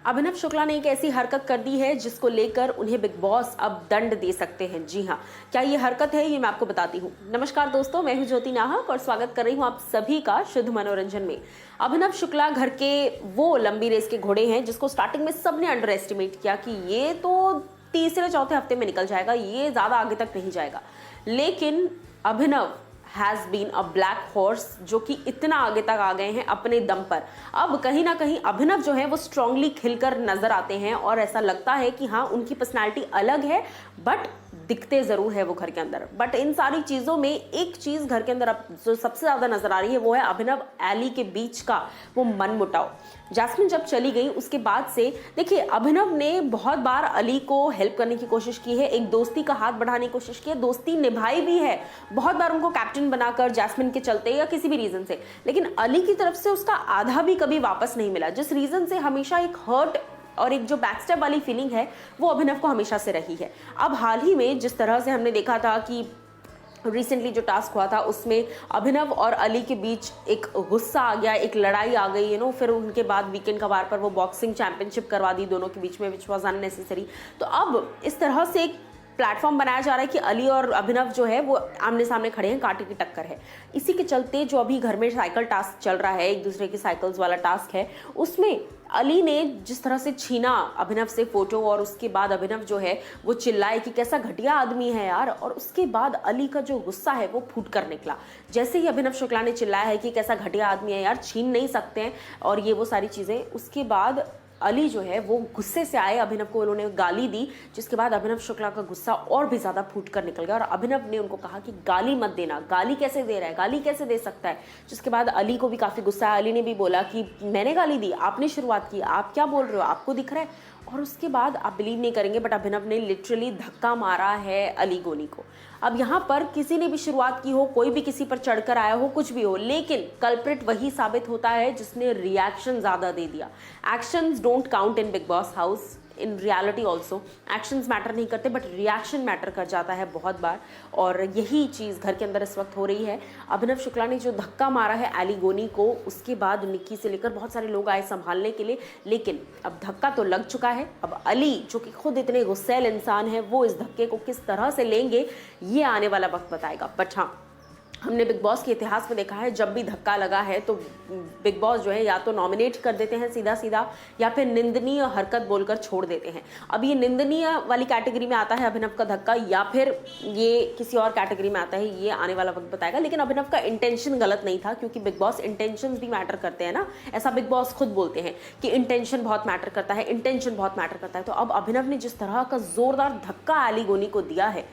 अभिनव शुक्ला ने एक ऐसी हरकत कर दी है जिसको लेकर उन्हें बिग बॉस अब दंड दे सकते हैं। जी हाँ, क्या ये हरकत है, ये मैं आपको बताती हूँ। नमस्कार दोस्तों, मैं हूँ ज्योति नाहक और स्वागत कर रही हूँ आप सभी का शुद्ध मनोरंजन में। अभिनव शुक्ला घर के वो लंबी रेस के घोड़े हैं जिसको स्टार्टिंग में सबने अंडर एस्टिमेट किया कि ये तो तीसरे चौथे हफ्ते में निकल जाएगा, ये ज्यादा आगे तक नहीं जाएगा। लेकिन Abhinav has been a black horse, जो कि इतना आगे तक आ गए हैं अपने दम पर। अब कहीं ना कहीं अभिनव जो है वो स्ट्रांगली खिलकर नजर आते हैं और ऐसा लगता है कि हाँ, उनकी पर्सनालिटी अलग है, बट दिखते जरूर है वो घर के अंदर। बट इन सारी चीजों में एक चीज घर के अंदर अब जो सबसे ज्यादा नजर आ रही है वो है अभिनव एली के बीच का वो मनमुटाव। जैस्मिन जब चली गई उसके बाद से देखिए, अभिनव ने बहुत बार अली को हेल्प करने की कोशिश की है, एक दोस्ती का हाथ बढ़ाने की कोशिश की है, दोस्ती निभाई भी है बहुत बार उनको कैप्टन बनाकर जैस्मिन के चलते या किसी भी रीजन से। लेकिन अली की तरफ से उसका आधा भी कभी वापस नहीं मिला, जिस रीजन से हमेशा एक हर्ट और एक जो बैकस्टेप वाली फीलिंग है वो अभिनव को हमेशा से रही है। अब हाल ही में जिस तरह से हमने देखा था कि रिसेंटली जो टास्क हुआ था उसमें अभिनव और अली के बीच एक गुस्सा आ गया, एक लड़ाई आ गई, फिर उनके बाद वीकेंड का वार पर वो बॉक्सिंग चैंपियनशिप करवा दी दोनों के बीच में, विच वॉज अननेसेसरी। तो अब इस तरह से एक प्लेटफॉर्म बनाया जा रहा है कि अली और अभिनव जो है वो आमने सामने खड़े हैं, कांटे की टक्कर है। इसी के चलते जो अभी घर में साइकिल टास्क चल रहा है, एक दूसरे की साइकिल्स वाला टास्क है, उसमें अली ने जिस तरह से छीना अभिनव से फोटो और उसके बाद अभिनव जो है वो चिल्लाए कि कैसा घटिया आदमी है यार, और उसके बाद अली का जो गुस्सा है वो फूट कर निकला। जैसे ही अभिनव शुक्ला ने चिल्लाया है कि कैसा घटिया आदमी है यार, छीन नहीं सकते हैं और ये वो सारी चीजें, उसके बाद अली जो है वो गुस्से से आए, अभिनव को उन्होंने गाली दी, जिसके बाद अभिनव शुक्ला का गुस्सा और भी ज्यादा फूट कर निकल गया और अभिनव ने उनको कहा कि गाली मत देना, गाली कैसे दे रहा है, गाली कैसे दे सकता है। जिसके बाद अली को भी काफी गुस्सा आया, अली ने भी बोला कि मैंने गाली दी, आपने शुरुआत की, आप क्या बोल रहे हो, आपको दिख रहा है। और उसके बाद आप बिलीव नहीं करेंगे बट अभिनव ने लिटरली धक्का मारा है अली गोनी को। अब यहाँ पर किसी ने भी शुरुआत की हो, कोई भी किसी पर चढ़कर आया हो, कुछ भी हो, लेकिन कल्प्रिट वही साबित होता है जिसने रिएक्शन ज्यादा दे दिया। Actions don't count in big boss house, in reality also actions matter नहीं करते बट रिएक्शन मैटर कर जाता है बहुत बार, और यही चीज़ घर के अंदर इस वक्त हो रही है। अभिनव शुक्ला ने जो धक्का मारा है एली गोनी को, उसके बाद निक्की से लेकर बहुत सारे लोग आए संभालने के लिए, लेकिन अब धक्का तो लग चुका है। अब अली जो कि खुद इतने गुस्सैल इंसान है, वो इस धक्के को किस तरह से लेंगे ये आने वाला वक्त बताएगा। बट हाँ, हमने बिग बॉस के इतिहास में देखा है, जब भी धक्का लगा है तो बिग बॉस जो है या तो नॉमिनेट कर देते हैं सीधा सीधा या फिर निंदनीय हरकत बोलकर छोड़ देते हैं। अब ये निंदनीय वाली कैटेगरी में आता है अभिनव का धक्का, या फिर ये किसी और कैटेगरी में आता है, ये आने वाला वक्त बताएगा। लेकिन अभिनव का इंटेंशन गलत नहीं था, क्योंकि बिग बॉस इंटेंशन भी मैटर करते हैं ना, ऐसा बिग बॉस खुद बोलते हैं कि इंटेंशन बहुत मैटर करता है, इंटेंशन बहुत मैटर करता है। तो अब अभिनव ने जिस तरह का जोरदार धक्का एली गोनी को दिया है,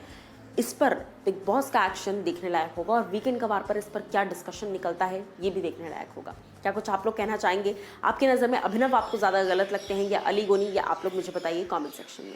इस पर बिग बॉस का एक्शन देखने लायक होगा और वीकेंड का वार पर इस पर क्या डिस्कशन निकलता है ये भी देखने लायक होगा। क्या कुछ आप लोग कहना चाहेंगे? आपकी नज़र में अभिनव आपको ज़्यादा गलत लगते हैं या अली गोनी, या आप लोग मुझे बताइए कमेंट सेक्शन में।